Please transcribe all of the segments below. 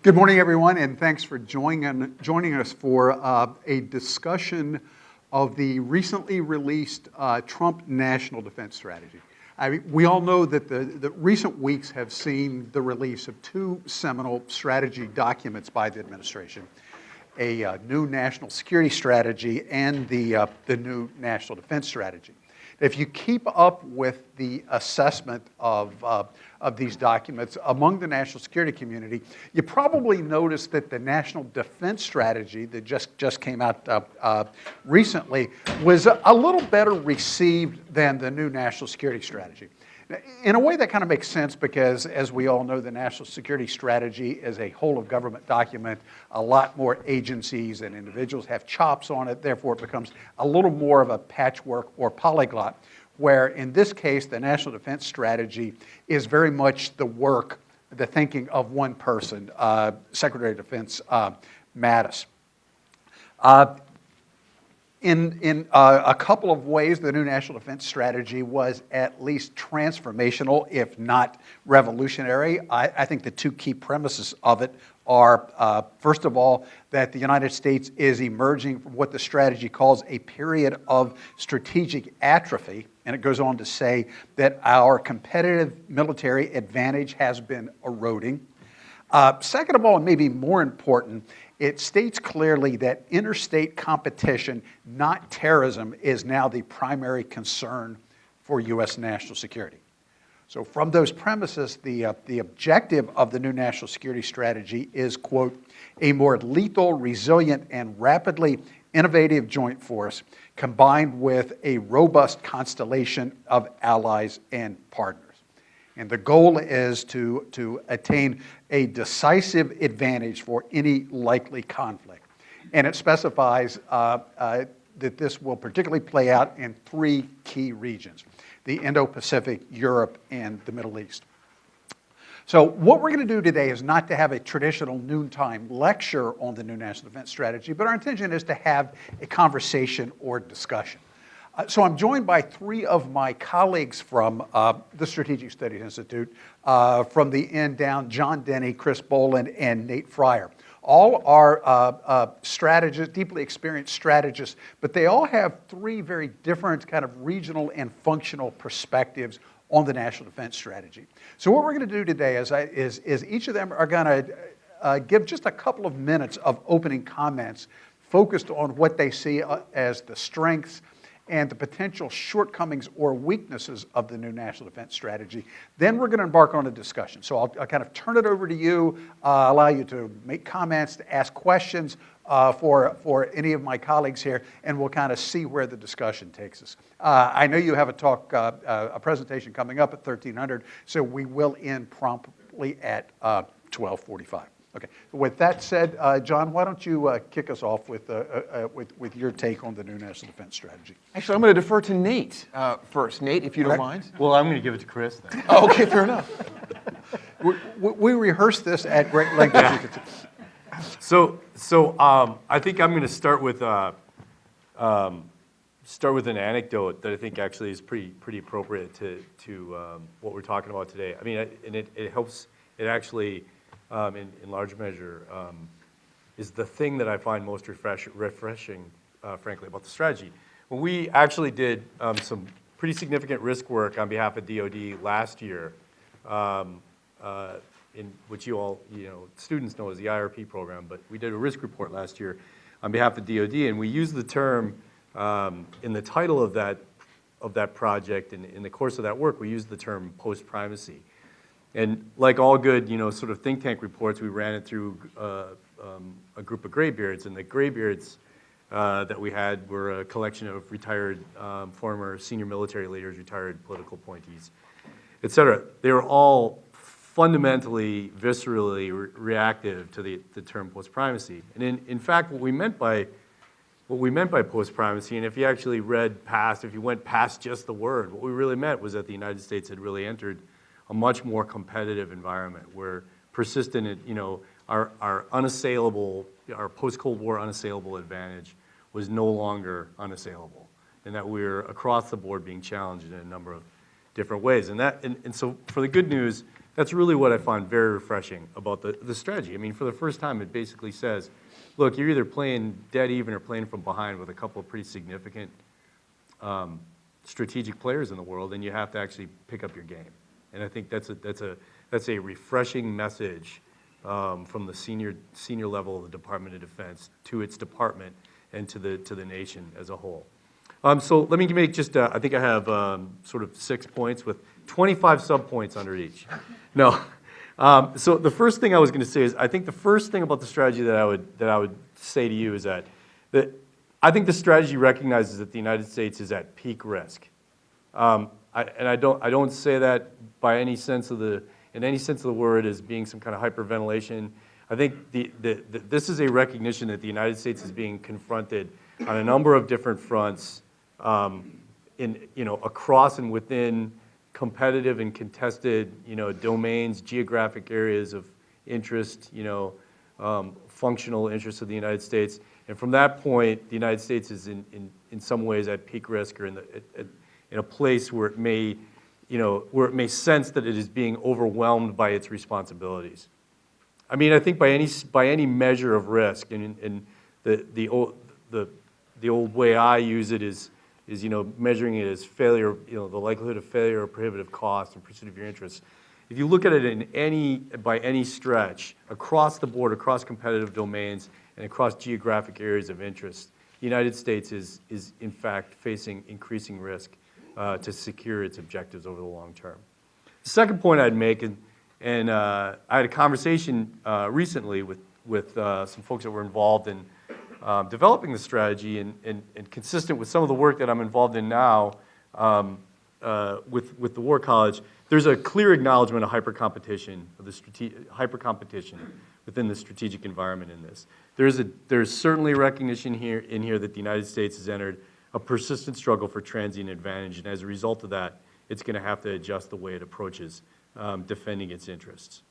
Good morning, everyone, and thanks for joining us for a discussion of the recently released Trump National Defense Strategy. I mean, we all know that the recent weeks have seen the release of two seminal strategy documents by the administration, a new national security strategy and the new national defense strategy. If you keep up with the assessment of these documents among the national security community, you probably noticed that the national defense strategy that just came out recently was a little better received than the new national security strategy. In a way, that kind of makes sense because, as we all know, the national security strategy is a whole of government document. A lot more agencies and individuals have chops on it. Therefore, it becomes a little more of a patchwork or polyglot, where in this case, the national defense strategy is very much the thinking of one person, Secretary of Defense Mattis. In a couple of ways, the new national defense strategy was at least transformational, if not revolutionary. I think the two key premises of it are, first of all, that the United States is emerging from what the strategy calls a period of strategic atrophy, and it goes on to say that our competitive military advantage has been eroding. Second of all, and maybe more important, it states clearly that interstate competition, not terrorism, is now the primary concern for U.S. national security. So from those premises, the objective of the new national security strategy is, quote, a more lethal, resilient, and rapidly innovative joint force combined with a robust constellation of allies and partners. And the goal is to attain a decisive advantage for any likely conflict. And it specifies that this will particularly play out in three key regions: the Indo-Pacific, Europe, and the Middle East. So what we're going to do today is not to have a traditional noontime lecture on the new national defense strategy, but our intention is to have a conversation or discussion. So I'm joined by three of my colleagues from the Strategic Studies Institute, from the end down, John Deni, Chris Bolan, and Nate Freier. All are strategists, deeply experienced strategists, but they all have three very different kind of regional and functional perspectives on the national defense strategy. So what we're going to do today is each of them are going to give just a couple of minutes of opening comments focused on what they see as the strengths and the potential shortcomings or weaknesses of the new national defense strategy. Then we're going to embark on a discussion. So I'll kind of turn it over to you, allow you to make comments, to ask questions for any of my colleagues here, and we'll kind of see where the discussion takes us. I know you have a presentation coming up at 1300, so we will end promptly at 12:45. Okay. With that said, John, why don't you kick us off with your take on the new national defense strategy? Actually, I'm going to defer to Nate first. Nate, if you don't mind. Well, I'm going to give it to Chris then. Oh, okay, fair enough. We rehearsed this at great length. As you can see. So I think I'm going to start with an anecdote that I think actually is pretty appropriate to what we're talking about today. I mean, and it helps. It actually. In large measure, is the thing that I find most refreshing, frankly, about the strategy. When we actually did some pretty significant risk work on behalf of DoD last year, in which you all, students know as the IRP program, but we did a risk report last year on behalf of DoD, and we used the term in the title of that project, and in the course of that work, we used the term post-primacy. And like all good, sort of think tank reports, we ran it through a group of graybeards, and the graybeards that we had were a collection of retired former senior military leaders, retired political appointees, et cetera. They were all fundamentally, viscerally reactive to the term post-primacy. And in fact, what we meant by post-primacy, and if you actually if you went past just the word, what we really meant was that the United States had really entered a much more competitive environment where persistent, our unassailable, our post-Cold War unassailable advantage was no longer unassailable, and that we were across the board being challenged in a number of different ways. And so for the good news, That's really what I find very refreshing about the strategy. I mean, for the first time, it basically says, look, you're either playing dead even or playing from behind with a couple of pretty significant strategic players in the world, and you have to actually pick up your game. And I think that's a refreshing message from the senior level of the Department of Defense to its department and to the nation as a whole. So let me make just, I think I have sort of 6 points with 25 subpoints under each. No. So the first thing I was going to say is, I think the first thing about the strategy that I would say to you is that I think the strategy recognizes that the United States is at peak risk. I don't say that by any sense of the word as being some kind of hyperventilation. I think this is a recognition that the United States is being confronted on a number of different fronts, across and within competitive and contested, domains, geographic areas of interest, functional interests of the United States. And from that point, the United States is in some ways at peak risk, or in a place where it may sense that it is being overwhelmed by its responsibilities. I mean, I think by any measure of risk, and the old way I use it is measuring it as failure, the likelihood of failure or prohibitive cost in pursuit of your interests. If you look at it by any stretch, across the board, across competitive domains, and across geographic areas of interest, the United States is in fact facing increasing risk to secure its objectives over the long term. The second point I'd make, and I had a conversation recently with some folks that were involved in developing the strategy, and consistent with some of the work that I'm involved in now with the War College. There's a clear acknowledgement of hypercompetition within the strategic environment in this. There's certainly recognition in here that the United States has entered a persistent struggle for transient advantage, and as a result of that, it's going to have to adjust the way it approaches defending its interests.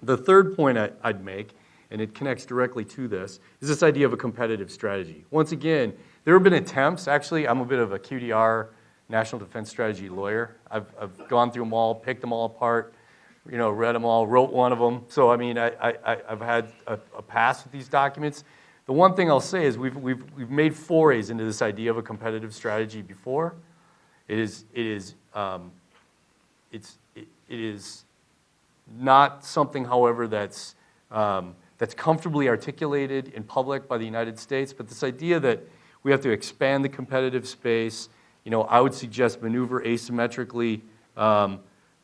The third point I'd make, and it connects directly to this, is this idea of a competitive strategy. Once again, there have been attempts. Actually, I'm a bit of a QDR, National Defense Strategy lawyer. I've gone through them all, picked them all apart, read them all, wrote one of them. So I mean, I've had a pass with these documents. The one thing I'll say is we've made forays into this idea of a competitive strategy before. It is not something, however, that's comfortably articulated in public by the United States. But this idea that we have to expand the competitive space, I would suggest maneuver asymmetrically,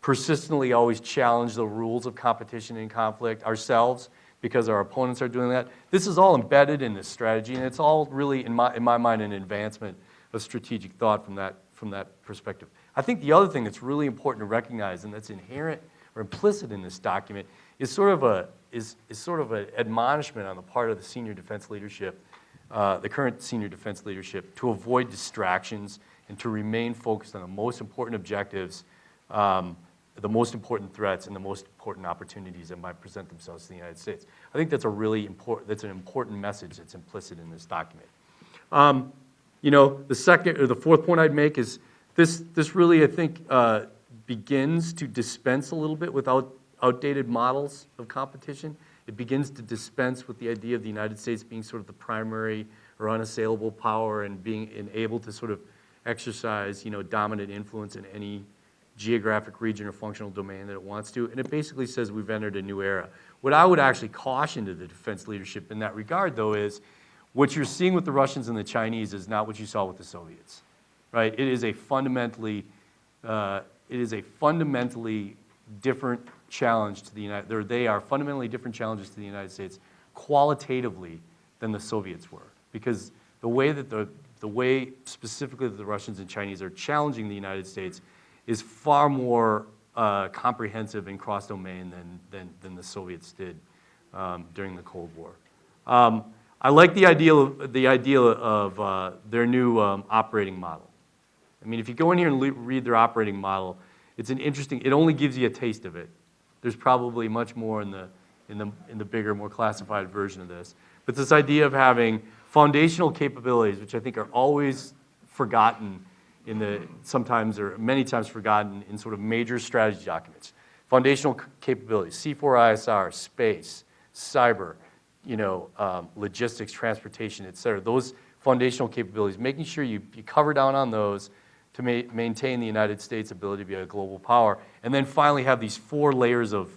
persistently always challenge the rules of competition and conflict ourselves because our opponents are doing that. This is all embedded in this strategy, and it's all really, in my mind, an advancement of strategic thought from that perspective. I think the other thing that's really important to recognize, and that's inherent or implicit in this document, is sort of an admonishment on the part of the senior defense leadership, the current senior defense leadership, to avoid distractions and to remain focused on the most important objectives, the most important threats, and the most important opportunities that might present themselves to the United States. I think that's an important message that's implicit in this document. The fourth point I'd make is this really, I think, begins to dispense a little bit with outdated models of competition. It begins to dispense with the idea of the United States being sort of the primary or unassailable power and being able to sort of exercise, dominant influence in any geographic region or functional domain that it wants to. And it basically says we've entered a new era. What I would actually caution to the defense leadership in that regard, though, is what you're seeing with the Russians and the Chinese is not what you saw with the Soviets, right? It is a fundamentally different challenge to the United. They are fundamentally different challenges to the United States qualitatively than the Soviets were, because the way specifically that the Russians and Chinese are challenging the United States is far more comprehensive and cross-domain than the Soviets did during the Cold War. I like the idea of their new operating model. I mean, if you go in here and read their operating model, it's an interesting. It only gives you a taste of it. There's probably much more in the bigger, more classified version of this. But this idea of having foundational capabilities, which I think are always forgotten sometimes or many times forgotten in sort of major strategy documents. Foundational capabilities, C4ISR, space, cyber, logistics, transportation, et cetera. Those foundational capabilities, making sure you cover down on those to maintain the United States' ability to be a global power, and then finally have these four layers of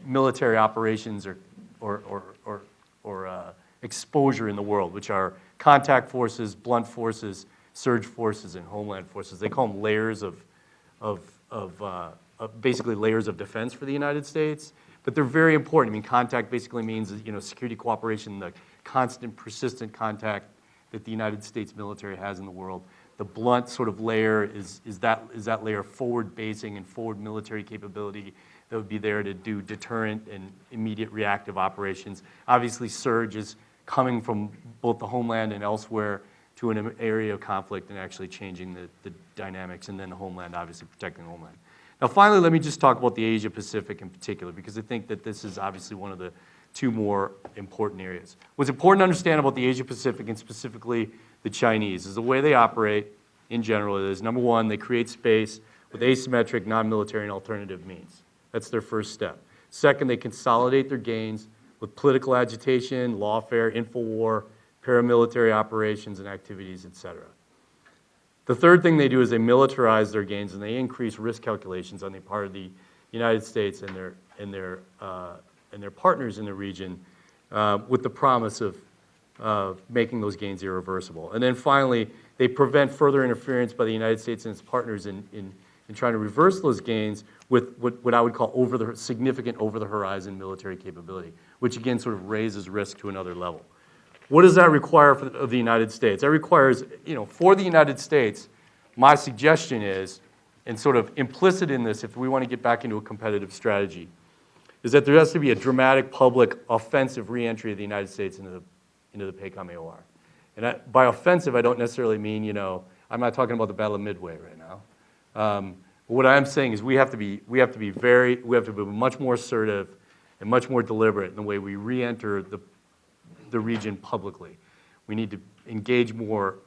military operations or exposure in the world, which are contact forces, blunt forces, surge forces, and homeland forces. They call them layers basically layers of defense for the United States, but they're very important. I mean, contact basically means security cooperation, the constant, persistent contact that the United States military has in the world. The blunt sort of layer is that layer forward basing and forward military capability that would be there to do deterrent and immediate reactive operations. Obviously, surge is coming from both the homeland and elsewhere to an area of conflict and actually changing the dynamics, and then the homeland, obviously protecting the homeland. Now, finally, let me just talk about the Asia Pacific in particular, because I think that this is obviously one of the two more important areas. What's important to understand about the Asia Pacific, and specifically the Chinese, is the way they operate in general is, number one, they create space with asymmetric, non-military, and alternative means. That's their first step. Second, they consolidate their gains with political agitation, lawfare, infowar, paramilitary operations and activities, et cetera. The third thing they do is they militarize their gains and they increase risk calculations on the part of the United States and their partners in the region with the promise of making those gains irreversible. And then finally, they prevent further interference by the United States and its partners in trying to reverse those gains with what I would call significant over-the-horizon military capability, which again sort of raises risk to another level. What does that require of the United States? That requires, for the United States, my suggestion is, and sort of implicit in this if we want to get back into a competitive strategy, is that there has to be a dramatic public offensive reentry of the United States into the PACOM AOR. And by offensive, I don't necessarily mean, I'm not talking about the Battle of Midway right now. What I am saying is we have to be much more assertive and much more deliberate in the way we re-enter the region publicly. We need to engage more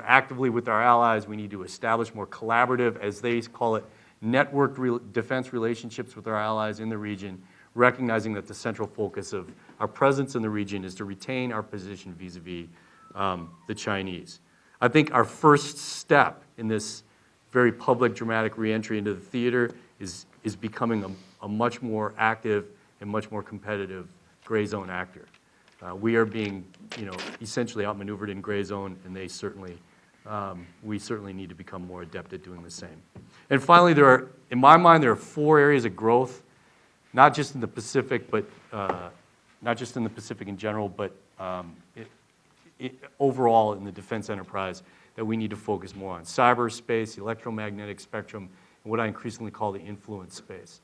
actively with our allies. We need to establish more collaborative, as they call it, networked defense relationships with our allies in the region, recognizing that the central focus of our presence in the region is to retain our position vis-a-vis the Chinese. I think our first step in this very public, dramatic reentry into the theater is becoming a much more active and much more competitive gray zone actor. We are being, essentially outmaneuvered in gray zone, and we certainly need to become more adept at doing the same. And finally, in my mind, there are four areas of growth, not just in the Pacific, but not just in the Pacific in general, but overall in the defense enterprise that we need to focus more on: cyberspace, electromagnetic spectrum, and what I increasingly call the influence space,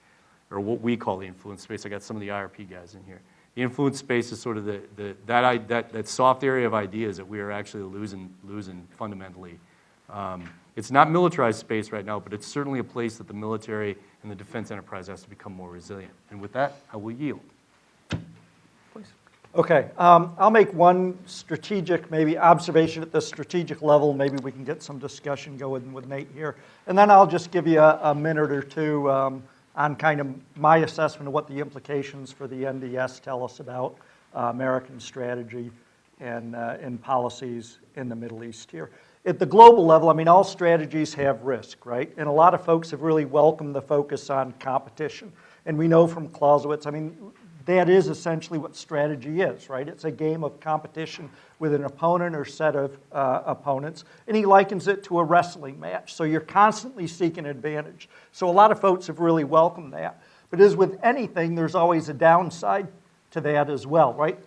or what we call the influence space. I got some of the IRP guys in here. The influence space is sort of that soft area of ideas that we are actually losing fundamentally. It's not militarized space right now, but it's certainly a place that the military and the defense enterprise has to become more resilient. And with that, I will yield. Please. Okay, I'll make one strategic, maybe observation at the strategic level. Maybe we can get some discussion going with Nate here. And then I'll just give you a minute or two on kind of my assessment of what the implications for the NDS tell us about American strategy and policies in the Middle East here. At the global level, I mean, all strategies have risk, right? And a lot of folks have really welcomed the focus on competition. And we know from Clausewitz, I mean, that is essentially what strategy is, right? It's a game of competition with an opponent or set of opponents. And he likens it to a wrestling match. So you're constantly seeking advantage. So a lot of folks have really welcomed that. But as with anything, there's always a downside to that as well, right?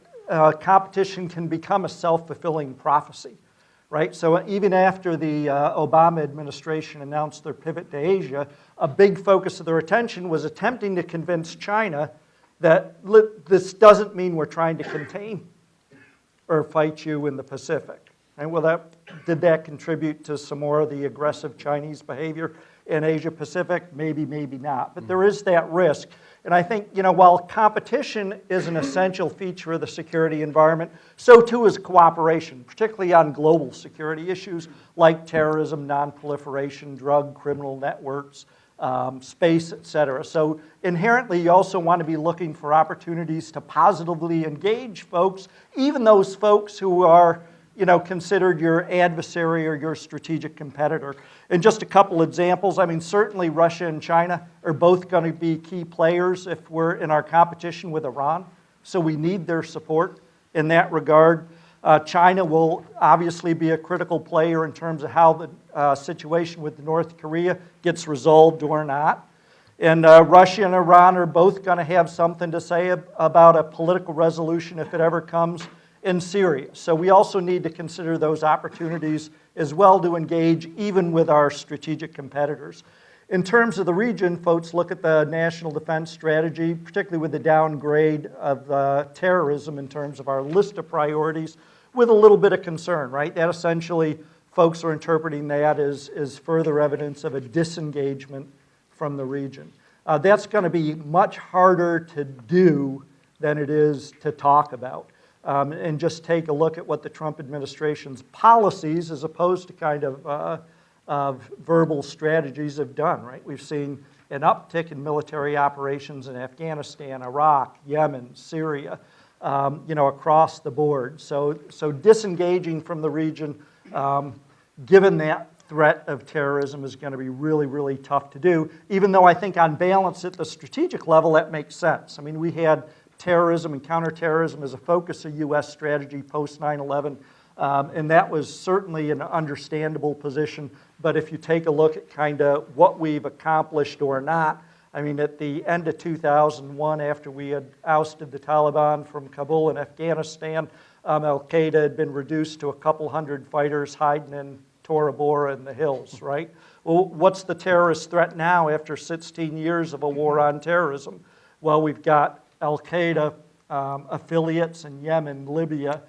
Competition can become a self-fulfilling prophecy, right? So even after the Obama administration announced their pivot to Asia, a big focus of their attention was attempting to convince China that this doesn't mean we're trying to contain or fight you in the Pacific. And did that contribute to some more of the aggressive Chinese behavior in Asia Pacific? Maybe, maybe not. But there is that risk. And I think, while competition is an essential feature of the security environment, so too is cooperation, particularly on global security issues like terrorism, non-proliferation, drug, criminal networks, space, et cetera. So inherently, you also want to be looking for opportunities to positively engage folks, even those folks who are considered your adversary or your strategic competitor. And just a couple examples, I mean, certainly Russia and China are both going to be key players if we're in our competition with Iran. So we need their support in that regard. China will obviously be a critical player in terms of how the situation with North Korea gets resolved or not. And Russia and Iran are both going to have something to say about a political resolution if it ever comes in Syria. So we also need to consider those opportunities as well to engage even with our strategic competitors. In terms of the region, folks look at the national defense strategy, particularly with the downgrade of terrorism in terms of our list of priorities, with a little bit of concern, right? That essentially, folks are interpreting that as further evidence of a disengagement from the region. That's going to be much harder to do than it is to talk about. And just take a look at what the Trump administration's policies, as opposed to kind of verbal strategies, have done, right? We've seen an uptick in military operations in Afghanistan, Iraq, Yemen, Syria, across the board. So disengaging from the region, given that threat of terrorism, is going to be really, really tough to do, even though I think on balance at the strategic level that makes sense. I mean, we had terrorism and counterterrorism as a focus of U.S. strategy post 9/11, and that was certainly an understandable position. But if you take a look at kind of what we've accomplished or not, I mean, at the end of 2001, after we had ousted the Taliban from Kabul and Afghanistan, Al-Qaeda had been reduced to a couple hundred fighters hiding in Tora Bora in the hills, right? Well, what's the terrorist threat now after 16 years of a war on terrorism? Well, we've got Al-Qaeda affiliates in Yemen, Libya,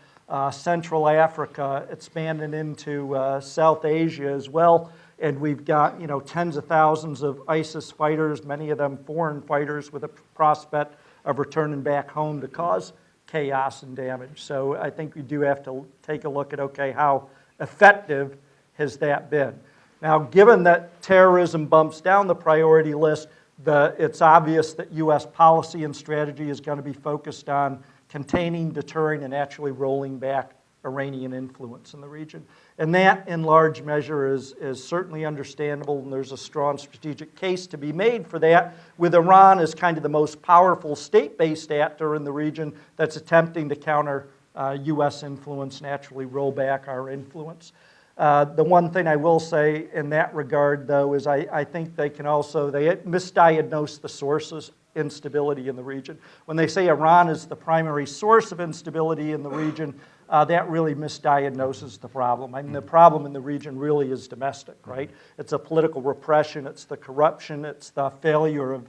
Central Africa, expanding into South Asia as well. And we've got tens of thousands of ISIS fighters, many of them foreign fighters, with a prospect of returning back home to cause chaos and damage. So I think we do have to take a look at, okay, how effective has that been? Now, given that terrorism bumps down the priority list, it's obvious that U.S. policy and strategy is going to be focused on containing, deterring, and actually rolling back Iranian influence in the region. And that, in large measure, is certainly understandable, and there's a strong strategic case to be made for that, with Iran as kind of the most powerful state-based actor in the region that's attempting to counter U.S. influence and actually roll back our influence. The one thing I will say in that regard, though, is I think they misdiagnose the sources of instability in the region. When they say Iran is the primary source of instability in the region, that really misdiagnoses the problem. I mean, the problem in the region really is domestic, right? It's a political repression, it's the corruption, it's the failure of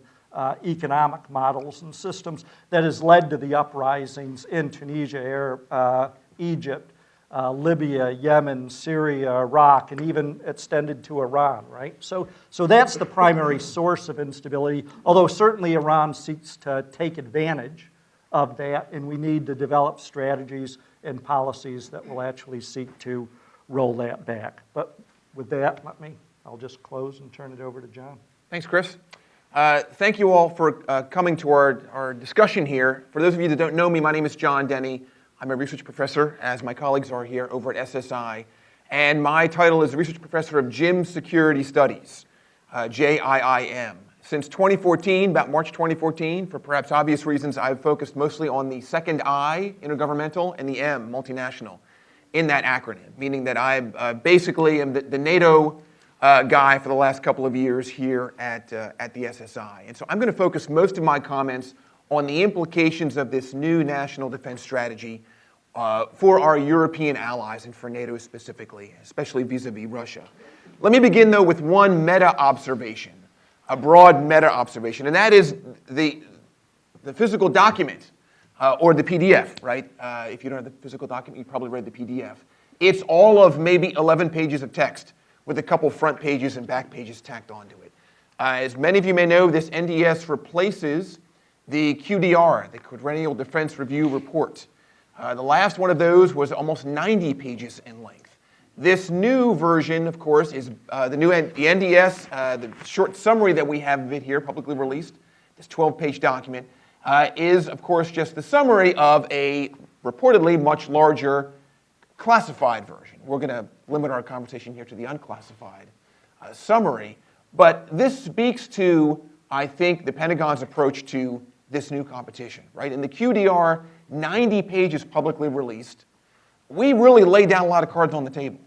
economic models and systems that has led to the uprisings in Tunisia, Egypt, Libya, Yemen, Syria, Iraq, and even extended to Iran, right? So that's the primary source of instability, although certainly Iran seeks to take advantage of that, and we need to develop strategies and policies that will actually seek to roll that back. But with that, I'll just close and turn it over to John. Thanks, Chris. Thank you all for coming to our discussion here. For those of you that don't know me, my name is John Deni. I'm a research professor, as my colleagues are here over at SSI, and my title is Research Professor of JIM Security Studies, JIIM. Since 2014, about March 2014, for perhaps obvious reasons, I've focused mostly on the second I, intergovernmental, and the M, multinational, in that acronym, meaning that I basically am the NATO guy for the last couple of years here at the SSI. And so I'm going to focus most of my comments on the implications of this new national defense strategy for our European allies and for NATO specifically, especially vis-a-vis Russia. Let me begin, though, with one meta-observation, a broad meta-observation, and that is the physical document, or the PDF, right? If you don't have the physical document, you probably read the PDF. It's all of maybe 11 pages of text with a couple front pages and back pages tacked onto it. As many of you may know, this NDS replaces the QDR, the Quadrennial Defense Review Report. The last one of those was almost 90 pages in length. This new version, of course, is the NDS. The short summary that we have of it here, publicly released, this 12-page document, is, of course, just the summary of a reportedly much larger classified version. We're going to limit our conversation here to the unclassified summary. But this speaks to, I think, the Pentagon's approach to this new competition, right? In the QDR, 90 pages publicly released, we really laid down a lot of cards on the table.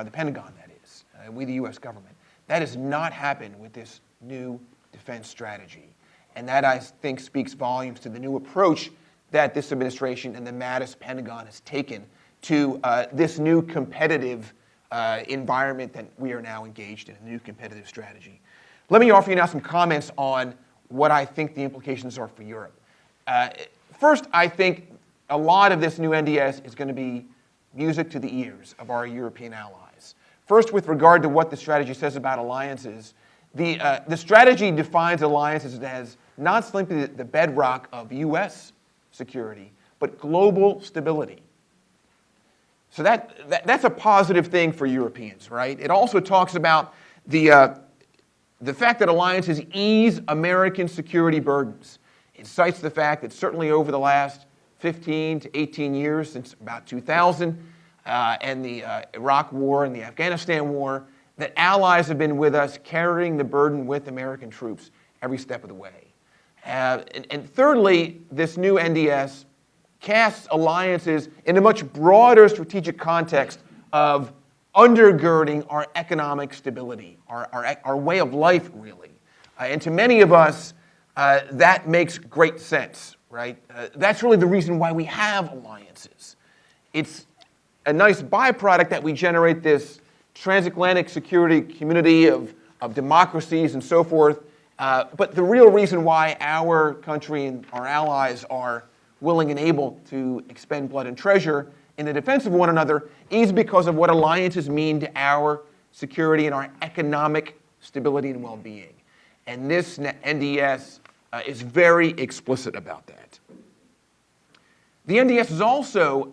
The Pentagon, that is, we the U.S. government. That has not happened with this new defense strategy. And that, I think, speaks volumes to the new approach that this administration and the Mattis Pentagon has taken to this new competitive environment that we are now engaged in, a new competitive strategy. Let me offer you now some comments on what I think the implications are for Europe. First, I think a lot of this new NDS is going to be music to the ears of our European allies. First, with regard to what the strategy says about alliances, the strategy defines alliances as not simply the bedrock of U.S. security, but global stability. So that's a positive thing for Europeans, right? It also talks about the fact that alliances ease American security burdens. It cites the fact that certainly over the last 15 to 18 years, since about 2000, and the Iraq War and the Afghanistan War, that allies have been with us carrying the burden with American troops every step of the way. And thirdly, this new NDS casts alliances in a much broader strategic context of undergirding our economic stability, our way of life, really. And to many of us, that makes great sense, right? That's really the reason why we have alliances. It's a nice byproduct that we generate this transatlantic security community of democracies and so forth. But the real reason why our country and our allies are willing and able to expend blood and treasure in the defense of one another is because of what alliances mean to our security and our economic stability and well-being. And this NDS is very explicit about that. The NDS is also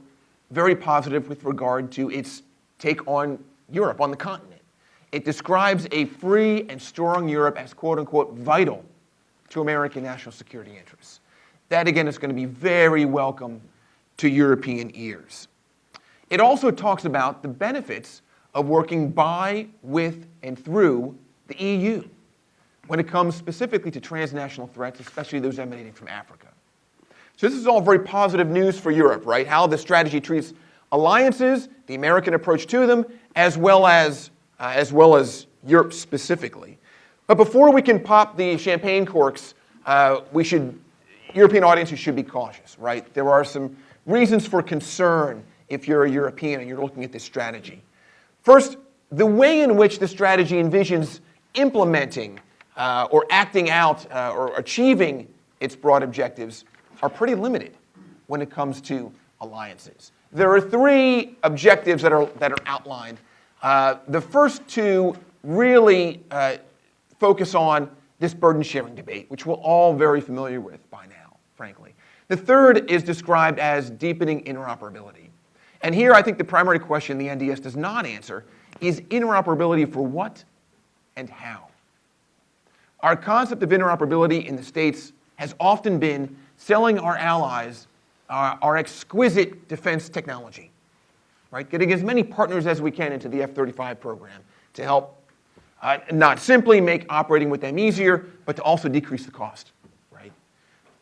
very positive with regard to its take on Europe, on the continent. It describes a free and strong Europe as, quote-unquote, vital to American national security interests. That, again, is going to be very welcome to European ears. It also talks about the benefits of working by, with, and through the EU when it comes specifically to transnational threats, especially those emanating from Africa. So this is all very positive news for Europe, right? How the strategy treats alliances, the American approach to them, as well as Europe specifically. But before we can pop the champagne corks, European audiences should be cautious, right? There are some reasons for concern if you're a European and you're looking at this strategy. First, the way in which the strategy envisions implementing or acting out or achieving its broad objectives are pretty limited when it comes to alliances. There are three objectives that are outlined. The first two really focus on this burden-sharing debate, which we're all very familiar with by now, frankly. The third is described as deepening interoperability. And here I think the primary question the NDS does not answer is interoperability for what and how? Our concept of interoperability in the States has often been selling our allies our exquisite defense technology, right? Getting as many partners as we can into the F-35 program to help not simply make operating with them easier, but to also decrease the cost, right?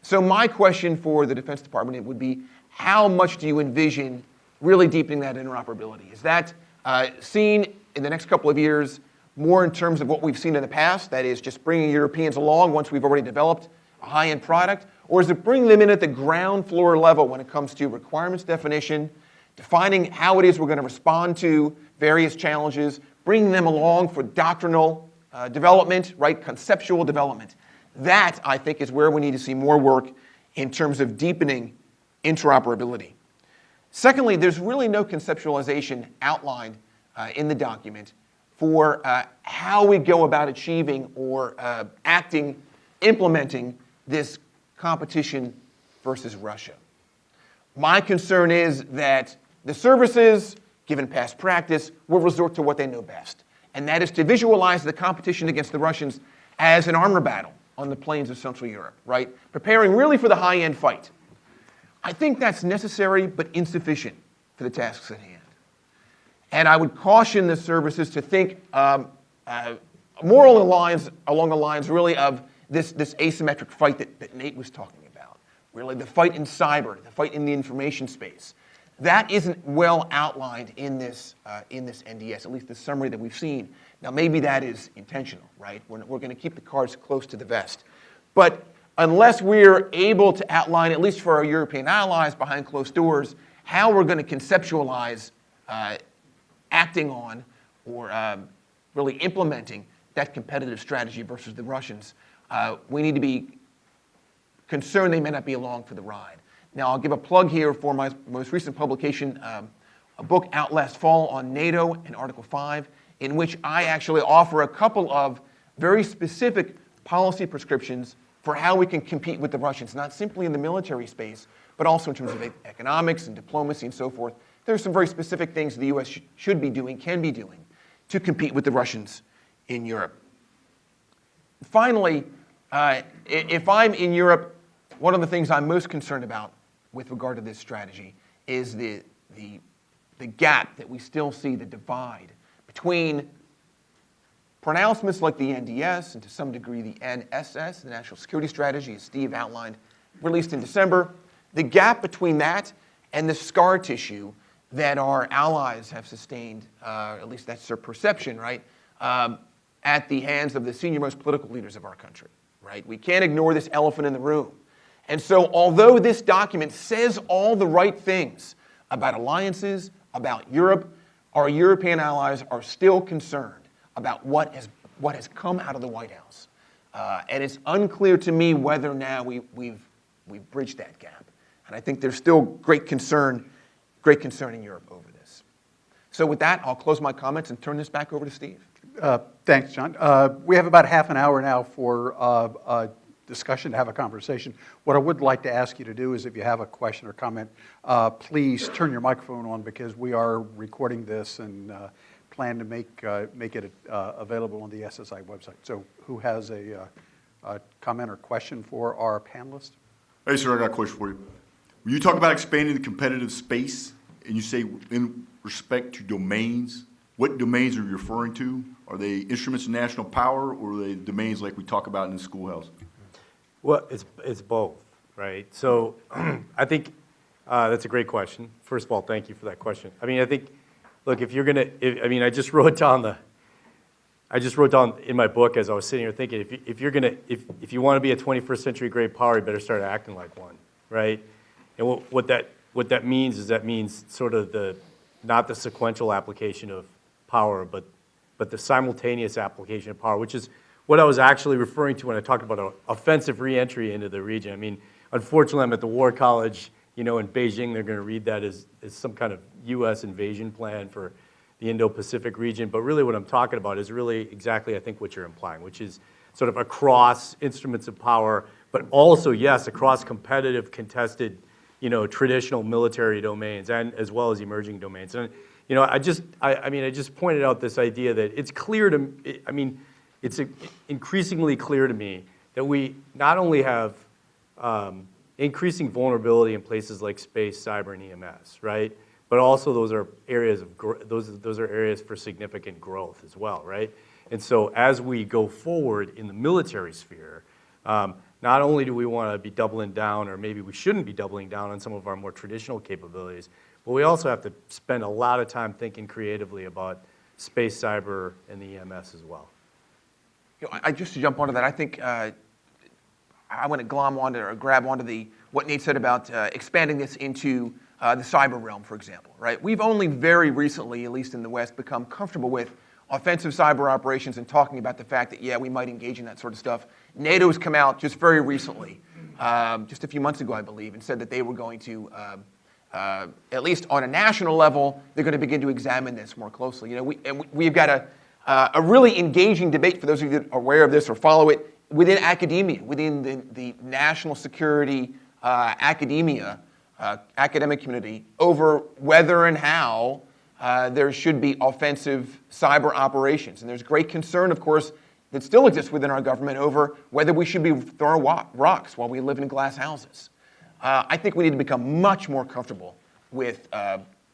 So my question for the Defense Department would be, how much do you envision really deepening that interoperability? Is that seen in the next couple of years more in terms of what we've seen in the past, that is just bringing Europeans along once we've already developed a high-end product, or is it bringing them in at the ground floor level when it comes to requirements definition, defining how it is we're going to respond to various challenges, bringing them along for doctrinal development, right, conceptual development? That, I think, is where we need to see more work in terms of deepening interoperability. Secondly, there's really no conceptualization outlined in the document for how we go about achieving or implementing this competition versus Russia. My concern is that the services given past practice, will resort to what they know best. And that is to visualize the competition against the Russians as an armor battle on the plains of Central Europe, right? Preparing really for the high-end fight. I think that's necessary but insufficient for the tasks at hand. And I would caution the services to think more along the lines really of this asymmetric fight that Nate was talking about. Really the fight in cyber, the fight in the information space. That isn't well outlined in this NDS, at least the summary that we've seen. Now maybe that is intentional, right? We're going to keep the cards close to the vest. But unless we're able to outline, at least for our European allies behind closed doors, how we're going to conceptualize acting on or really implementing that competitive strategy versus the Russians, we need to be concerned they may not be along for the ride. Now, I'll give a plug here for my most recent publication, a book out last fall on NATO and Article 5, in which I actually offer a couple of very specific policy prescriptions for how we can compete with the Russians, not simply in the military space, but also in terms of economics and diplomacy and so forth. There are some very specific things the U.S. should be doing, can be doing, to compete with the Russians in Europe. Finally, if I'm in Europe, one of the things I'm most concerned about with regard to this strategy is the gap that we still see, the divide between pronouncements like the NDS and to some degree the NSS, the National Security Strategy, as Steve outlined, released in December, the gap between that and the scar tissue that our allies have sustained, at least that's their perception, right, at the hands of the senior-most political leaders of our country, right? We can't ignore this elephant in the room. And so although this document says all the right things about alliances, about Europe, our European allies are still concerned about what has come out of the White House. And it's unclear to me whether now we've bridged that gap. And I think there's still great concern in Europe over this. So with that, I'll close my comments and turn this back over to Steve. Thanks, John. We have about half an hour now for discussion, to have a conversation. What I would like to ask you to do is if you have a question or comment, please turn your microphone on because we are recording this and plan to make it available on the SSI website. So who has a comment or question for our panelists? Hey, sir, I got a question for you. When you talk about expanding the competitive space and you say in respect to domains, what domains are you referring to? Are they instruments of national power or are they domains like we talk about in the schoolhouse? Well, it's both, right? So I think that's a great question. First of all, thank you for that question. I mean, I think, look, if you're gonna, I just wrote down in my book as I was sitting here thinking, if you want to be a 21st century great power, you better start acting like one, right? And what that means is sort of not the sequential application of power, but the simultaneous application of power, which is what I was actually referring to when I talked about an offensive reentry into the region. I mean, unfortunately, I'm at the War College, in Beijing. They're going to read that as some kind of U.S. invasion plan for the Indo-Pacific region. But really what I'm talking about is really exactly, I think, what you're implying, which is sort of across instruments of power, but also, yes, across competitive, contested, traditional military domains and as well as emerging domains. And, I just pointed out this idea that it's clear to, it's increasingly clear to me that we not only have increasing vulnerability in places like space, cyber, and EMS, right? But also those are areas those are areas for significant growth as well, right? And so as we go forward in the military sphere, not only do we want to be doubling down, or maybe we shouldn't be doubling down on some of our more traditional capabilities, but we also have to spend a lot of time thinking creatively about space, cyber, and the EMS as well. Just to jump onto that, I think I want to grab onto what Nate said about expanding this into the cyber realm, for example, right? We've only very recently, at least in the West, become comfortable with offensive cyber operations and talking about the fact that, yeah, we might engage in that sort of stuff. NATO's come out just very recently, just a few months ago, I believe, and said that they were going to, at least on a national level, they're going to begin to examine this more closely. We've got a really engaging debate, for those of you that are aware of this or follow it, within academia, within the national security academic community, over whether and how there should be offensive cyber operations. And there's great concern, of course, that still exists within our government over whether we should be throwing rocks while we live in glass houses. I think we need to become much more comfortable with,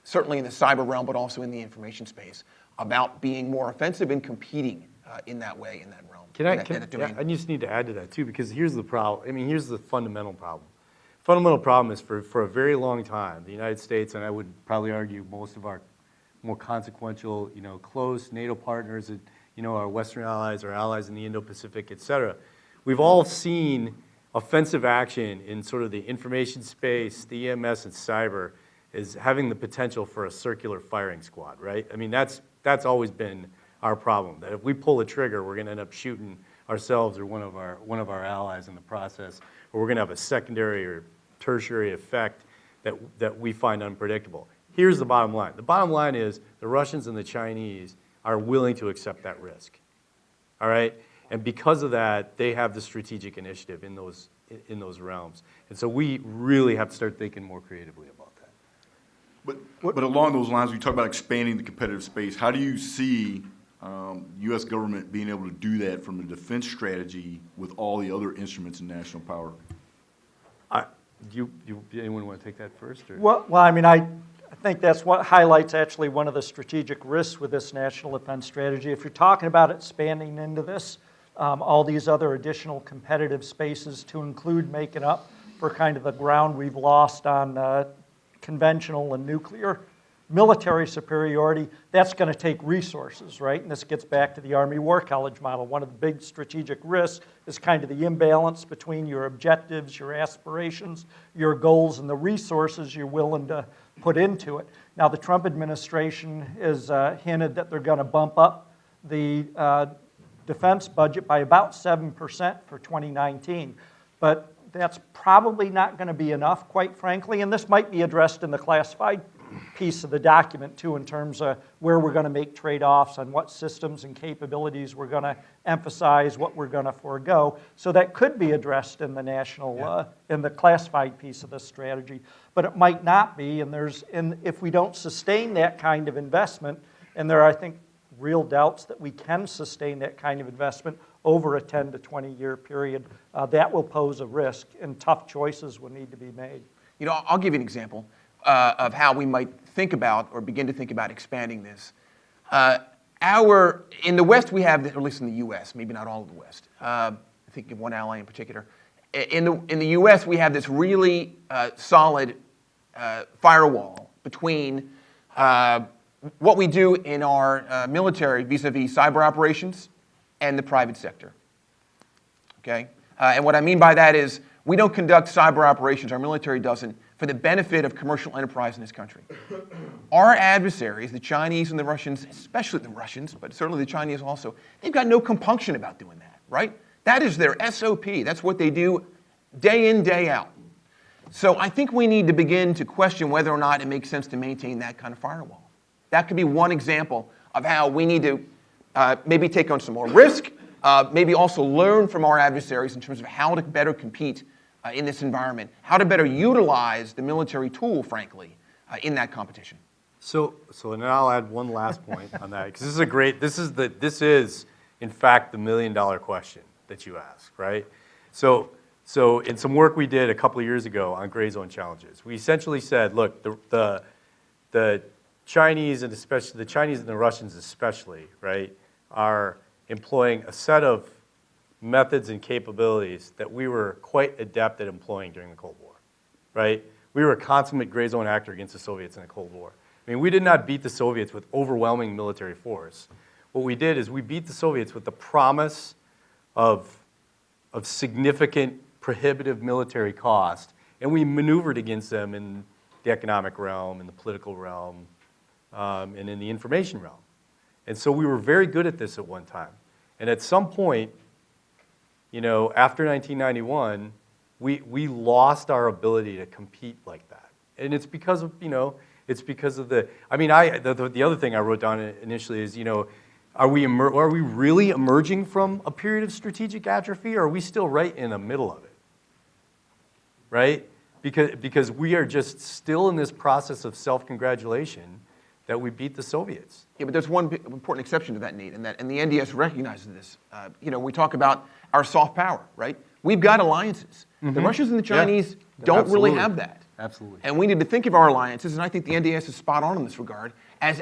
certainly in the cyber realm, but also in the information space, about being more offensive and competing in that way, in that realm. I just need to add to that too, because here's the problem. I mean, here's the fundamental problem. Fundamental problem is for a very long time, the United States, and I would probably argue most of our more consequential, close NATO partners, our Western allies, our allies in the Indo-Pacific, et cetera, we've all seen offensive action in sort of the information space, the EMS and cyber, is having the potential for a circular firing squad, right? I mean, that's always been our problem, that if we pull a trigger, we're going to end up shooting ourselves or one of our allies in the process, or we're going to have a secondary or tertiary effect that we find unpredictable. Here's the bottom line. The bottom line is the Russians and the Chinese are willing to accept that risk, all right? And because of that, they have the strategic initiative in those realms. And so we really have to start thinking more creatively about that. But along those lines, we talk about expanding the competitive space. How do you see U.S. government being able to do that from a defense strategy with all the other instruments in national power? Anyone want to take that first? Or? Well, I mean, I think that's what highlights actually one of the strategic risks with this national defense strategy. If you're talking about expanding into this, all these other additional competitive spaces to include making up for kind of the ground we've lost on conventional and nuclear military superiority, that's going to take resources, right? And this gets back to the Army War College model. One of the big strategic risks is kind of the imbalance between your objectives, your aspirations, your goals, and the resources you're willing to put into it. Now, the Trump administration has hinted that they're going to bump up the defense budget by about 7% for 2019. But that's probably not going to be enough, quite frankly, and this might be addressed in the classified piece of the document, too, in terms of where we're going to make trade-offs on what systems and capabilities we're going to emphasize, what we're going to forego. So that could be addressed in the national, in the classified piece of the strategy. But it might not be, and if we don't sustain that kind of investment, and there are, I think, real doubts that we can sustain that kind of investment over a 10 to 20-year period, that will pose a risk, and tough choices will need to be made. I'll give you an example of how we might think about or begin to think about expanding this. In the West, we have, or at least in the U.S., maybe not all of the West, I think of one ally in particular. In the U.S., we have this really solid firewall between what we do in our military vis-a-vis cyber operations and the private sector, okay? And what I mean by that is we don't conduct cyber operations, our military doesn't, for the benefit of commercial enterprise in this country. Our adversaries, the Chinese and the Russians, especially the Russians, but certainly the Chinese also, they've got no compunction about doing that, right? That is their SOP. That's what they do day in, day out. So I think we need to begin to question whether or not it makes sense to maintain that kind of firewall. That could be one example of how we need to maybe take on some more risk, maybe also learn from our adversaries in terms of how to better compete in this environment, how to better utilize the military tool, frankly, in that competition. So now I'll add one last point on that, because this is, in fact, the $1 million question that you ask, right? So in some work we did a couple of years ago on gray zone challenges, we essentially said, look, the Chinese, and especially the Chinese and the Russians especially, right, are employing a set of methods and capabilities that we were quite adept at employing during the Cold War, right? We were a consummate gray zone actor against the Soviets in the Cold War. I mean, we did not beat the Soviets with overwhelming military force. What we did is we beat the Soviets with the promise of significant prohibitive military cost, and we maneuvered against them in the economic realm, in the political realm, and in the information realm. And so we were very good at this at one time. And at some point, after 1991, we lost our ability to compete like that. And it's because of, the other thing I wrote down initially is, are we really emerging from a period of strategic atrophy, or are we still right in the middle of it, right? Because we are just still in this process of self-congratulation that we beat the Soviets. Yeah, but there's one important exception to that, Nate, and the NDS recognizes this. We talk about our soft power, right? We've got alliances. The Russians and the Chinese don't really Absolutely. have that. Absolutely. And we need to think of our alliances, and I think the NDS is spot on in this regard, as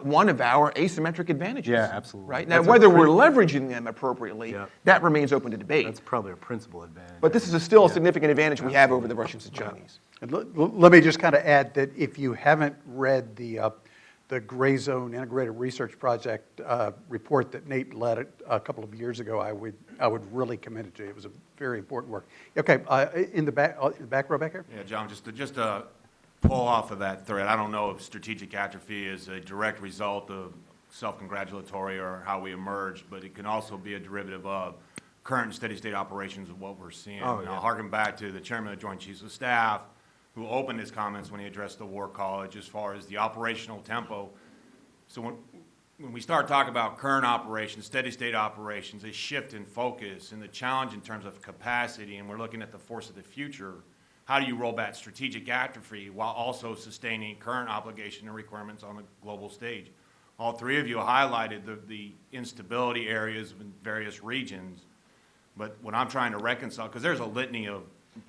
one of our asymmetric advantages. Yeah, absolutely. Right? Now, That's a whether we're pretty- leveraging them appropriately, Yeah. that remains open to debate. That's probably a principal advantage. But this is still a significant advantage we have over the Russians and Chinese. And let me just kind of add that if you haven't read the Gray Zone Integrated Research Project report that Nate led a couple of years ago, I would really commend it to you. It was a very important work. Okay, in the back row back here. Yeah, John, just to pull off of that thread, I don't know if strategic atrophy is a direct result of self-congratulatory or how we emerged, but it can also be a derivative of current and steady state operations of what we're seeing. Oh, And yeah. I'll harken back to the chairman of the Joint Chiefs of Staff, who opened his comments when he addressed the War College as far as the operational tempo. So when we start talking about current operations, steady state operations, a shift in focus and the challenge in terms of capacity, and we're looking at the force of the future, how do you roll back strategic atrophy while also sustaining current obligation and requirements on the global stage? All three of you highlighted the instability areas in various regions, but what I'm trying to reconcile, because there's a litany of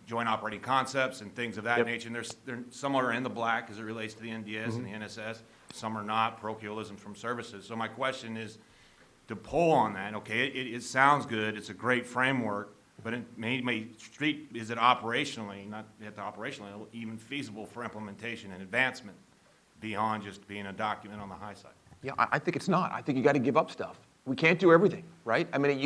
joint operating concepts and things of that Yep. nature, and some are in the black as it relates to the NDS and the NSS, some are not, parochialism from services. So my question is, to pull on that, okay, it sounds good, it's a great framework, but it is it operationally, not at the operationally, even feasible for implementation and advancement beyond just being a document on the high side? Yeah, I think it's not. I think you got to give up stuff. We can't do everything, right? I mean,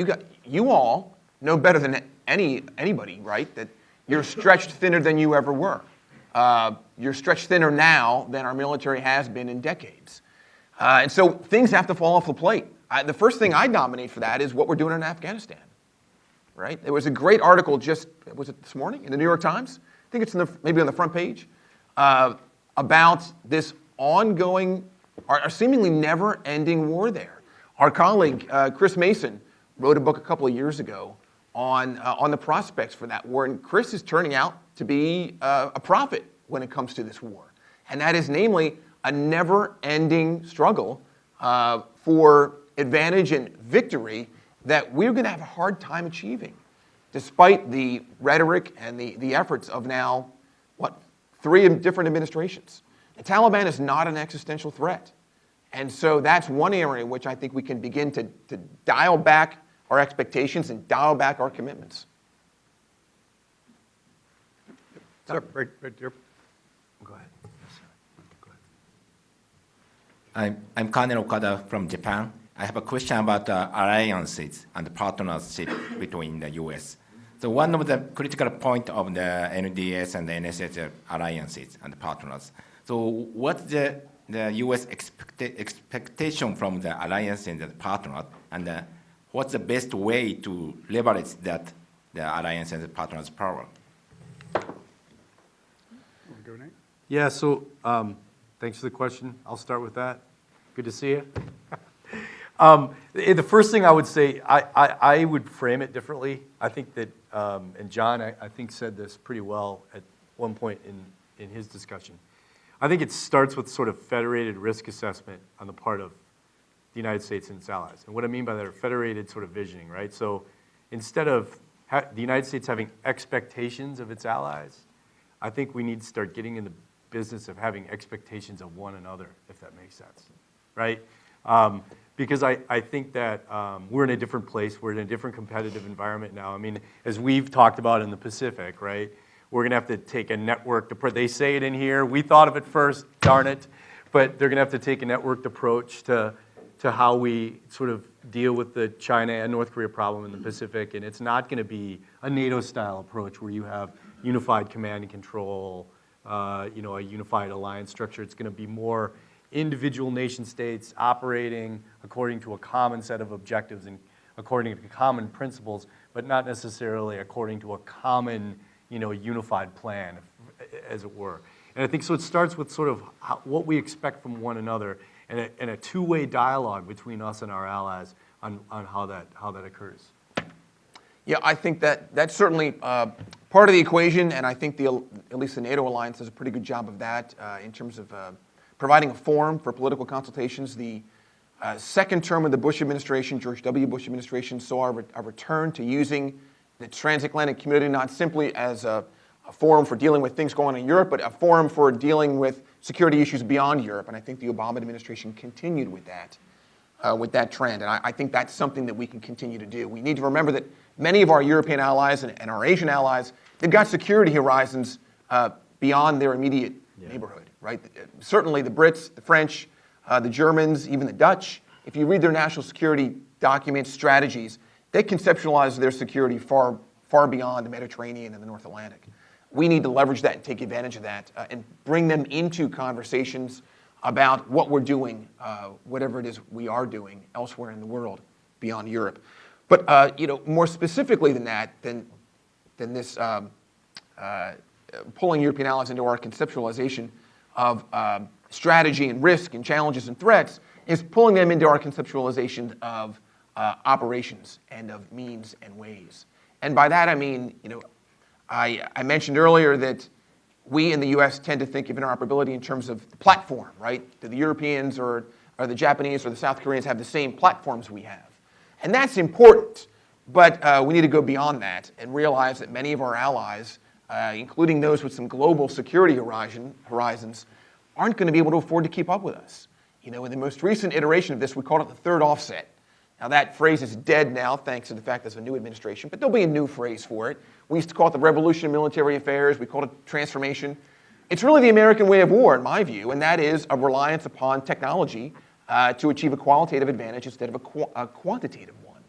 you all know better than anybody, right, that you're stretched thinner than you ever were. You're stretched thinner now than our military has been in decades. And so things have to fall off the plate. The first thing I nominate for that is what we're doing in Afghanistan, right? There was a great article was it this morning in the New York Times? I think it's maybe on the front page, about this ongoing, or seemingly never-ending war there. Our colleague, Chris Mason, wrote a book a couple of years ago on the prospects for that war, and Chris is turning out to be a prophet when it comes to this war. And that is namely a never-ending struggle for advantage and victory that we're going to have a hard time achieving, despite the rhetoric and the efforts of now, 3 different administrations. The Taliban is not an existential threat. And so that's one area in which I think we can begin to dial back our expectations and dial back our commitments. Sir, right here. Go ahead. I'm Colonel Okada from Japan. I have a question about alliances and partnership between the U.S. So one of the critical points of the NDS and the NSS alliances and partners. So what's the U.S. expectation from the alliance and the partner, and what's the best way to leverage the alliance and the partner's power? Go, Nate. Yeah, so thanks for the question. I'll start with that. Good to see you. The first thing I would say, I would frame it differently. I think that, and John, I think said this pretty well at one point in his discussion. I think it starts with sort of federated risk assessment on the part of the United States and its allies. And what I mean by that are federated sort of visioning, right? So instead of the United States having expectations of its allies, I think we need to start getting in the business of having expectations of one another, if that makes sense, right? Because I think that we're in a different place. We're in a different competitive environment now. I mean, as we've talked about in the Pacific, right? We're going to have to take a networked approach. They say it in here. We thought of it first, darn it. But they're going to have to take a networked approach to how we sort of deal with the China and North Korea problem in the Pacific. And it's not going to be a NATO-style approach where you have unified command and control, a unified alliance structure. It's going to be more individual nation states operating according to a common set of objectives and according to common principles, but not necessarily according to a common, unified plan, as it were. And I think so. It starts with sort of what we expect from one another, and a two-way dialogue between us and our allies on how that occurs. Yeah, I think that's certainly part of the equation, and I think at least the NATO alliance does a pretty good job of that in terms of providing a forum for political consultations. The second term of the Bush administration, George W. Bush administration, saw a return to using the transatlantic community not simply as a forum for dealing with things going on in Europe, but a forum for dealing with security issues beyond Europe. And I think the Obama administration continued with that trend. And I think that's something that we can continue to do. We need to remember that many of our European allies and our Asian allies, they've got security horizons beyond their immediate neighborhood, right? Certainly the Brits, the French, the Germans, even the Dutch, if you read their national security documents, strategies, they conceptualize their security far, far beyond the Mediterranean and the North Atlantic. We need to leverage that and take advantage of that and bring them into conversations about what we're doing, whatever it is we are doing elsewhere in the world beyond Europe. But more specifically than that, than this pulling European allies into our conceptualization of strategy and risk and challenges and threats, is pulling them into our conceptualization of operations and of means and ways. And by that I mean, I mentioned earlier that we in the U.S. tend to think of interoperability in terms of the platform, right? Do the Europeans or the Japanese or the South Koreans have the same platforms we have? And that's important, but we need to go beyond that and realize that many of our allies, including those with some global security horizons, aren't going to be able to afford to keep up with us. In the most recent iteration of this, we called it the third offset. Now that phrase is dead now, thanks to the fact there's a new administration, but there'll be a new phrase for it. We used to call it the revolution in military affairs. We called it transformation. It's really the American way of war, in my view, and that is a reliance upon technology to achieve a qualitative advantage instead of a quantitative one.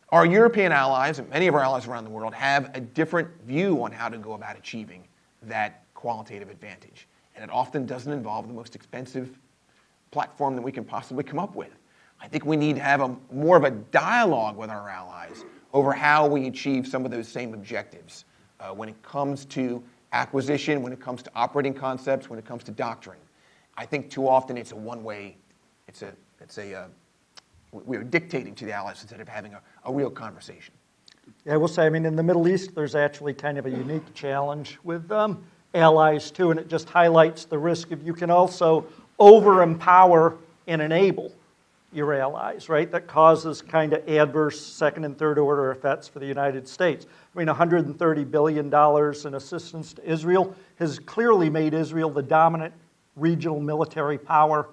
Our European allies, and many of our allies around the world, have a different view on how to go about achieving that qualitative advantage. And it often doesn't involve the most expensive platform that we can possibly come up with. I think we need to have more of a dialogue with our allies over how we achieve some of those same objectives when it comes to acquisition, when it comes to operating concepts, when it comes to doctrine. I think too often it's a one-way, we're dictating to the allies instead of having a real conversation. Yeah, I will say, in the Middle East, there's actually kind of a unique challenge with allies too, and it just highlights the risk of you can also over-empower and enable your allies, right? That causes kind of adverse second and third order effects for the United States. $130 billion in assistance to Israel has clearly made Israel the dominant regional military power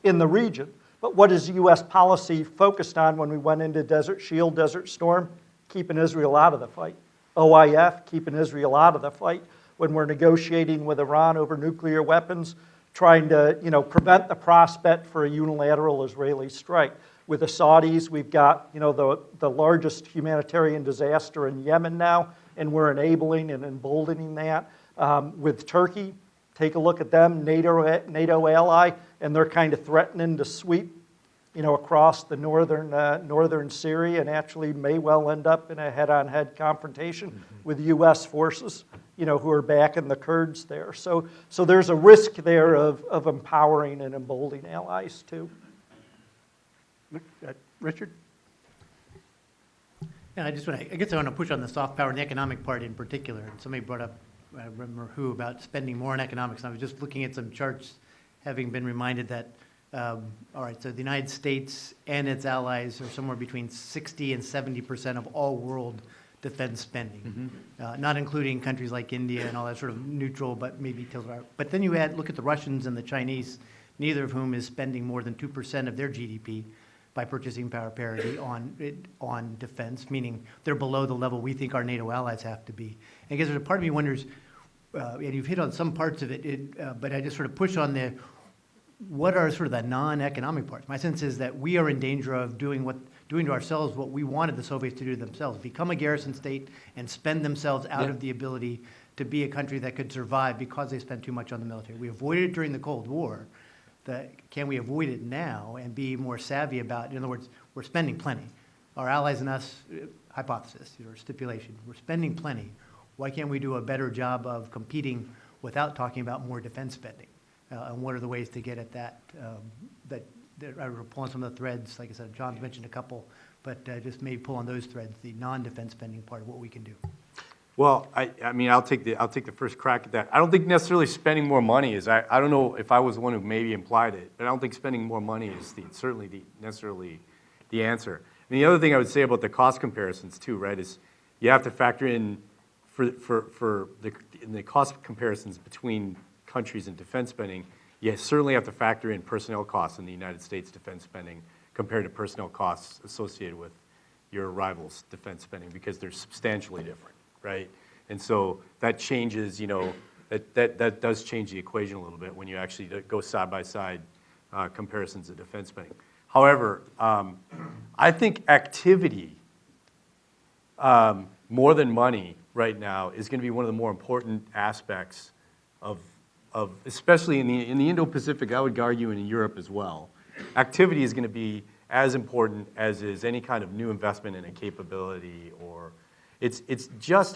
in the region. But what is U.S. policy focused on when we went into Desert Shield, Desert Storm? Keeping Israel out of the fight. OIF, keeping Israel out of the fight. When we're negotiating with Iran over nuclear weapons, trying to prevent the prospect for a unilateral Israeli strike. With the Saudis, we've got the largest humanitarian disaster in Yemen now, and we're enabling and emboldening that. With Turkey, take a look at them, NATO ally, and they're kind of threatening to sweep across the northern Syria and actually may well end up in a head-on-head confrontation with U.S. forces, who are backing the Kurds there. So there's a risk there of empowering and emboldening allies too. Richard? Yeah, I guess I want to push on the soft power and the economic part in particular. Somebody brought up, I remember who, about spending more on economics. And I was just looking at some charts, having been reminded that, all right, so the United States and its allies are somewhere between 60 and 70% of all world defense spending, not including countries like India and all that sort of neutral, but maybe tilted out. But then you look at the Russians and the Chinese, neither of whom is spending more than 2% of their GDP by purchasing power parity on defense, meaning they're below the level we think our NATO allies have to be. And I guess there's a part of me wonders, and you've hit on some parts of it, but I just sort of push on what are sort of the non-economic parts? My sense is that we are in danger of doing to ourselves what we wanted the Soviets to do to themselves, become a garrison state and spend themselves out of the ability to be a country that could survive because they spent too much on the military. We avoided it during the Cold War. Can we avoid it now and be more savvy about, in other words, we're spending plenty. Our allies and us, hypothesis or stipulation, we're spending plenty. Why can't we do a better job of competing without talking about more defense spending? And what are the ways to get at that? I will pull on some of the threads. Like I said, John's mentioned a couple, but just maybe pull on those threads, the non-defense spending part of what we can do. Well, I mean, I'll take the first crack at that. I don't think necessarily spending more money is, I don't know if I was the one who maybe implied it, but I don't think spending more money is necessarily the answer. And the other thing I would say about the cost comparisons too, right, is you have to factor in in the cost comparisons between countries in defense spending, you certainly have to factor in personnel costs in the United States defense spending compared to personnel costs associated with your rivals' defense spending, because they're substantially different, right? And so that changes, that does change the equation a little bit when you actually go side-by-side comparisons of defense spending. However, I think activity, more than money right now, is going to be one of the more important aspects of especially in the Indo-Pacific, I would argue, in Europe as well. Activity is going to be as important as is any kind of new investment in a capability, or it's just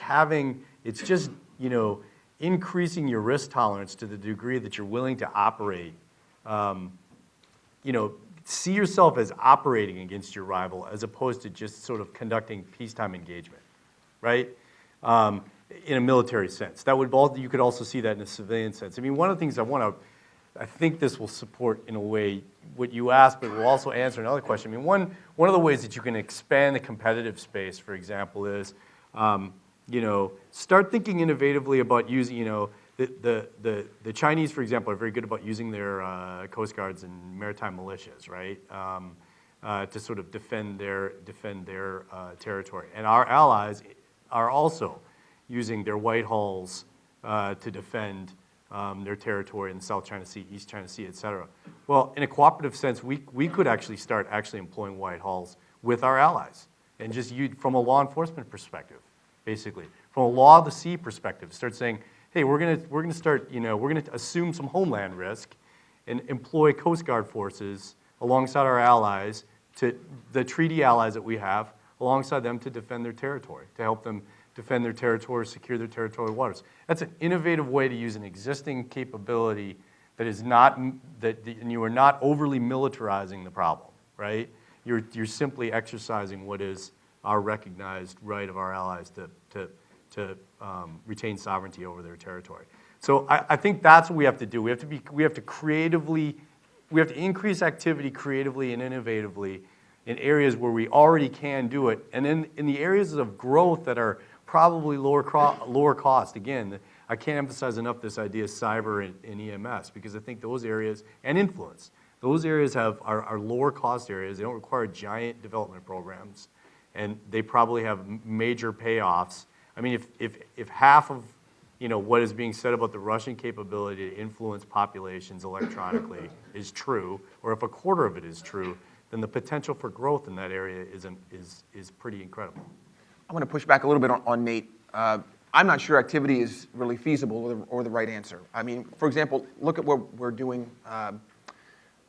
increasing your risk tolerance to the degree that you're willing to operate. See yourself as operating against your rival as opposed to just sort of conducting peacetime engagement, right? In a military sense. You could also see that in a civilian sense. I mean, one of the things I think this will support in a way what you asked, but will also answer another question. I mean, one of the ways that you can expand the competitive space, for example, is start thinking innovatively about using, the Chinese, for example, are very good about using their coast guards and maritime militias, right, to sort of defend their territory. And our allies are also using their white hulls to defend their territory in the South China Sea, East China Sea, et cetera. Well, in a cooperative sense, we could actually start employing white hulls with our allies, and just from a law enforcement perspective, basically, from a law of the sea perspective, start saying, hey, we're gonna assume some homeland risk and employ Coast Guard forces alongside our allies, the treaty allies that we have, alongside them to defend their territory, to help them defend their territory, secure their territorial waters. That's an innovative way to use an existing capability that is not, and you are not overly militarizing the problem, right? You're simply exercising what is our recognized right of our allies to retain sovereignty over their territory. So I think that's what we have to do. We have to increase activity creatively and innovatively in areas where we already can do it, and then in the areas of growth that are probably lower cost. Again, I can't emphasize enough this idea of cyber and EMS, because I think those areas, and influence, those areas are lower cost areas. They don't require giant development programs, and they probably have major payoffs. I mean, if half of what is being said about the Russian capability to influence populations electronically is true, or if a quarter of it is true, then the potential for growth in that area is pretty incredible. I'm going to push back a little bit on Nate. I'm not sure activity is really feasible or the right answer. I mean, for example, look at what we're doing.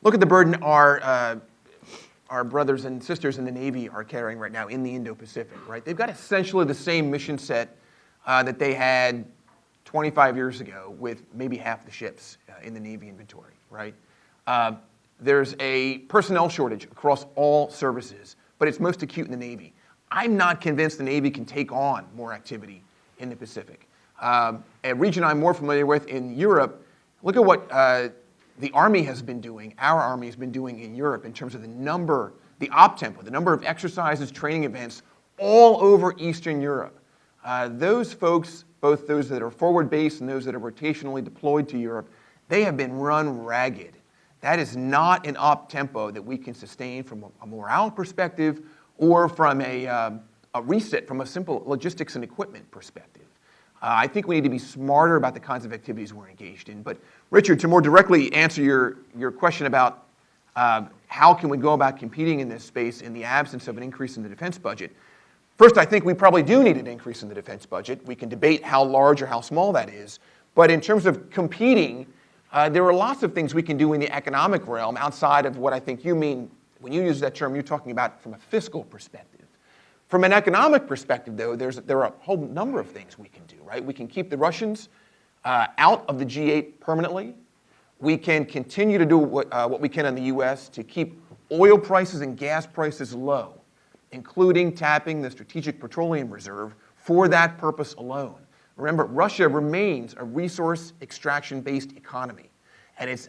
Look at the burden our brothers and sisters in the Navy are carrying right now in the Indo-Pacific, right? They've got essentially the same mission set that they had 25 years ago with maybe half the ships in the Navy inventory, right? There's a personnel shortage across all services, but it's most acute in the Navy. I'm not convinced the Navy can take on more activity in the Pacific. A region I'm more familiar with in Europe, look at what the Army has been doing, our Army has been doing in Europe in terms of the op tempo, the number of exercises, training events all over Eastern Europe. Those folks, both those that are forward-based and those that are rotationally deployed to Europe, they have been run ragged. That is not an op tempo that we can sustain from a morale perspective or from a reset from a simple logistics and equipment perspective. I think we need to be smarter about the kinds of activities we're engaged in. But Richard, to more directly answer your question about how can we go about competing in this space in the absence of an increase in the defense budget, first, I think we probably do need an increase in the defense budget. We can debate how large or how small that is. But in terms of competing, there are lots of things we can do in the economic realm outside of what I think you mean. When you use that term, you're talking about from a fiscal perspective. From an economic perspective, though, there are a whole number of things we can do, right? We can keep the Russians out of the G8 permanently. We can continue to do what we can in the U.S. to keep oil prices and gas prices low, including tapping the Strategic Petroleum Reserve for that purpose alone. Remember, Russia remains a resource extraction-based economy. And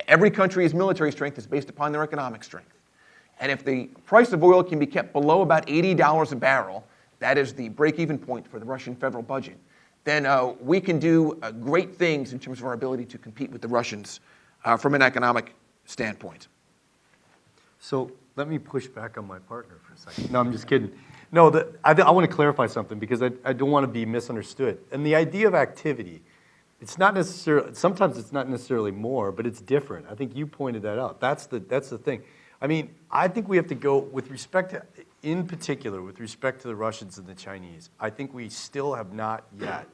every country's military strength is based upon their economic strength. And if the price of oil can be kept below about $80 a barrel, that is the break-even point for the Russian federal budget, then we can do great things in terms of our ability to compete with the Russians from an economic standpoint. So let me push back on my partner for a second. No, I'm just kidding. No, I want to clarify something because I don't want to be misunderstood. And the idea of activity, it's not necessarily, sometimes it's not necessarily more, but it's different. I think you pointed that out. That's the thing. I mean, I think we have to go with respect to, in particular, with respect to the Russians and the Chinese, I think we still have not yet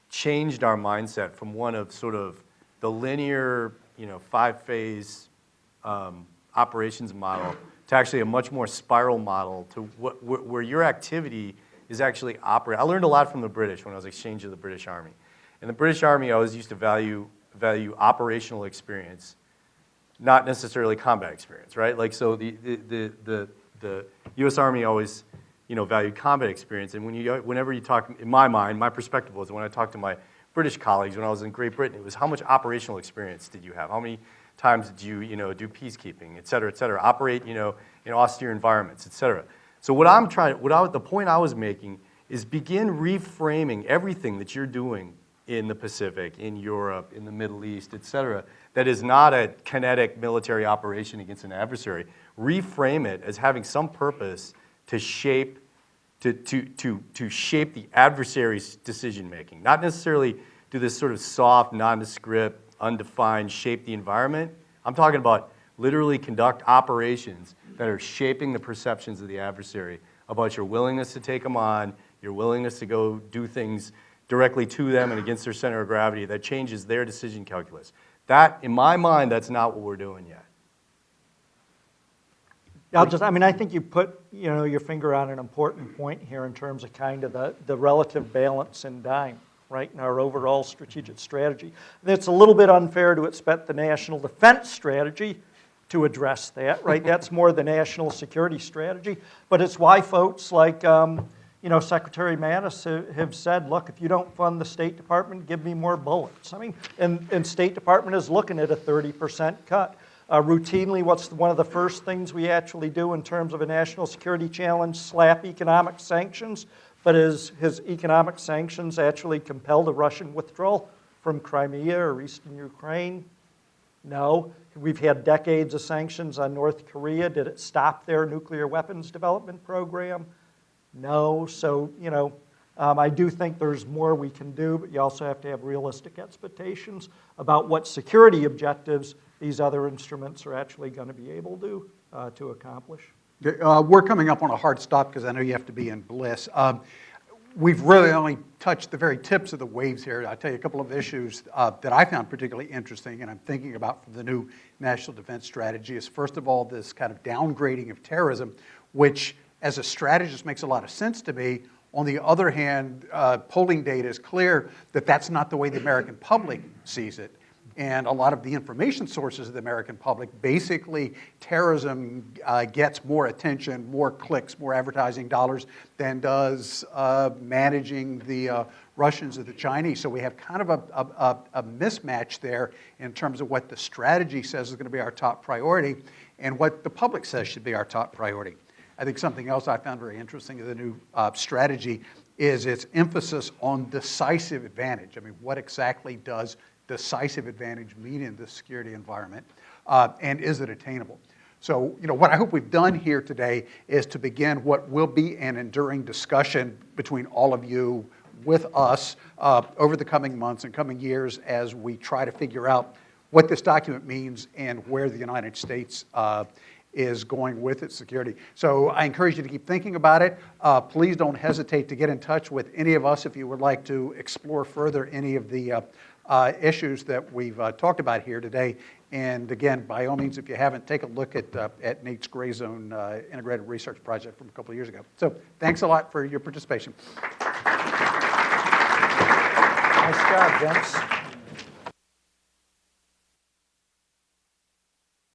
changed our mindset from one of sort of the linear, 5-phase operations model to actually a much more spiral model to where your activity is actually operating. I learned a lot from the British when I was exchanging the British Army. In the British Army, I always used to value operational experience, not necessarily combat experience, right? Like, so the U.S. Army always, valued combat experience. And whenever you talk, in my mind, my perspective was when I talked to my British colleagues when I was in Great Britain, it was how much operational experience did you have? How many times did you, do peacekeeping, et cetera, operate, in austere environments, et cetera. So the point I was making is begin reframing everything that you're doing in the Pacific, in Europe, in the Middle East, et cetera, that is not a kinetic military operation against an adversary. Reframe it as having some purpose to shape shape the adversary's decision-making. Not necessarily do this sort of soft, nondescript, undefined, shape the environment. I'm talking about literally conduct operations that are shaping the perceptions of the adversary about your willingness to take them on, your willingness to go do things directly to them and against their center of gravity that changes their decision calculus. That, in my mind, that's not what we're doing yet. I think you put, your finger on an important point here in terms of kind of the relative balance in dime, right, in our overall strategic strategy. And it's a little bit unfair to expect the national defense strategy to address that, right? That's more the national security strategy. But it's why folks like, Secretary Mattis have said, look, if you don't fund the State Department, give me more bullets. I mean, and State Department is looking at a 30% cut. Routinely, what's one of the first things we actually do in terms of a national security challenge? Slap economic sanctions. But has economic sanctions actually compelled a Russian withdrawal from Crimea or eastern Ukraine? No. We've had decades of sanctions on North Korea. Did it stop their nuclear weapons development program? No. So, I do think there's more we can do, but you also have to have realistic expectations about what security objectives these other instruments are actually going to be able to accomplish. We're coming up on a hard stop because I know you have to be in Bliss. We've really only touched the very tips of the waves here. I'll tell you a couple of issues that I found particularly interesting and I'm thinking about for the new national defense strategy is, first of all, this kind of downgrading of terrorism, which as a strategist makes a lot of sense to me. On the other hand, polling data is clear that that's not the way the American public sees it. And a lot of the information sources of the American public, basically terrorism gets more attention, more clicks, more advertising dollars than does managing the Russians or the Chinese. So we have kind of a mismatch there in terms of what the strategy says is going to be our top priority and what the public says should be our top priority. I think something else I found very interesting in the new strategy is its emphasis on decisive advantage. I mean, what exactly does decisive advantage mean in this security environment, and is it attainable? So, what I hope we've done here today is to begin what will be an enduring discussion between all of you with us over the coming months and coming years as we try to figure out what this document means and where the United States is going with its security. So I encourage you to keep thinking about it. Please don't hesitate to get in touch with any of us if you would like to explore further any of the issues that we've talked about here today. And again, by all means, if you haven't, take a look at Nate's Gray Zone Integrated Research Project from a couple of years ago. So thanks a lot for your participation. Nice job, gents.